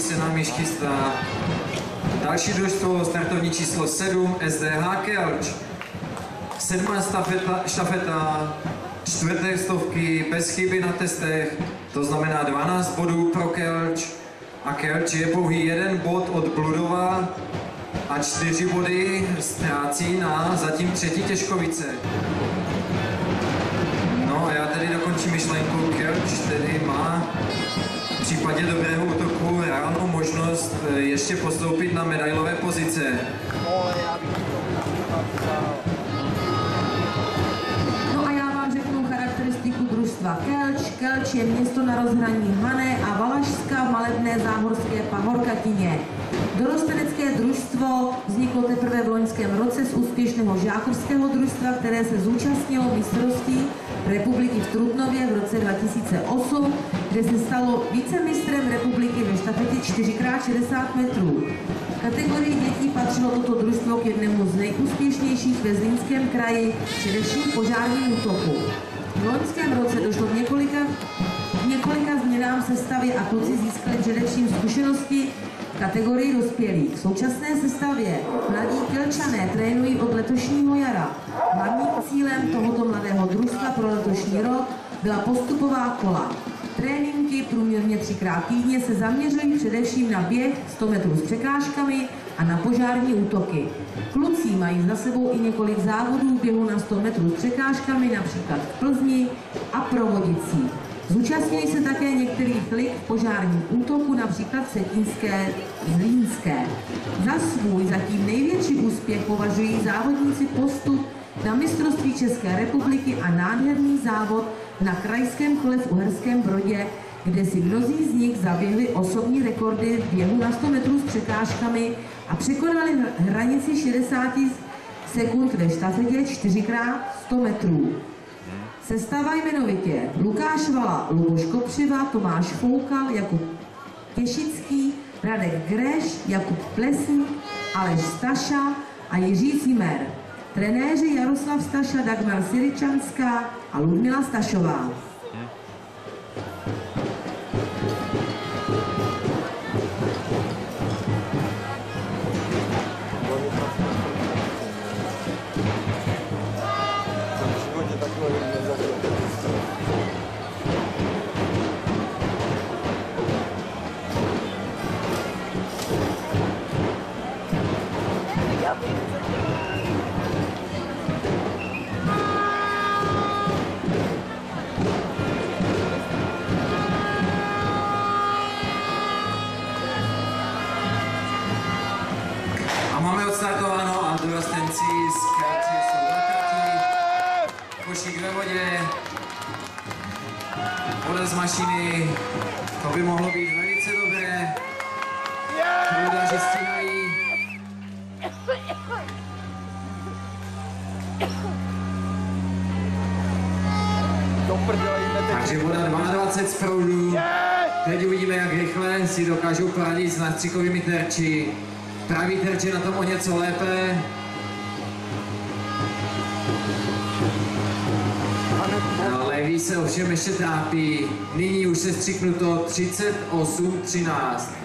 se nám již chystá další družstvo, startovní číslo 7, SDH Kelč. 7. štafeta, 4. stovky, bez chyby na testech, to znamená 12 bodů pro Kelč. A Kelč je pouhý 1 bod od Bludova a 4 body ztrácí na zatím 3. Těžkovice. No a já tedy dokončím myšlenku. Kelč tedy má v případě dobrého útoku reálnou možnost ještě postoupit na medailové pozice. No a já vám řeknu charakteristiku družstva Kelč. Kelč je město na rozhraní Hané a Valašska v malebné záhorské pahorkatině. Dorostenecké družstvo vzniklo teprve v loňském roce z úspěšného žákovského družstva, které se zúčastnilo mistrovství republiky v Trutnově v roce 2008, kde se stalo vicemistrem republiky ve štafetě 4x60 metrů. V kategorii dětí patřilo toto družstvo k jednému z nejúspěšnějších ve Zlínském kraji, především v požárním útoku. V loňském roce došlo k několika změnám sestavy a kluci získali především zkušenosti v kategorii dospělých. V současné sestavě mladí Kelčané trénují od letošního jara. Hlavním cílem tohoto mladého družstva pro letošní rok byla postupová kola. Tréninky průměrně 3x týdně se zaměřují především na běh 100 metrů s překážkami a na požární útoky. Kluci mají za sebou i několik závodů běhu na 100 metrů s překážkami, například v Plzni a Provodicích. Zúčastnili se také některých lig v požárním útoku, například v Setínské, Zlínské. Za svůj zatím největší úspěch považují závodníci postup na mistrovství České republiky a nádherný závod na krajském kole v Uherském Brodě, kde si mnozí z nich zaběhli osobní rekordy v běhu na 100 metrů s překážkami a překonali hranici 60 sekund ve štafetě 4x100 metrů. Sestava jmenovitě Lukáš Vala, Luboš Kopřiva, Tomáš Foukal, Jakub Těšický, Radek Greš, Jakub Plesník, Aleš Staša a Jiří Cimer. Trenéři Jaroslav Staša, Dagmar Syričanská a Ludmila Stašová. A máme odstartováno a dorostenci z Kelče jsou na trati. Košík ve vodě. Voda z mašiny. To by mohlo být velice dobré. Průdaři stíhají. Takže voda 22 z proudu. Teď uvidíme, jak rychle si dokážou poradit s nástřikovými terči. Pravý terč je na tom o něco lépe. Levý se ovšem ještě trápí. Nyní už se střiknuto 38-13.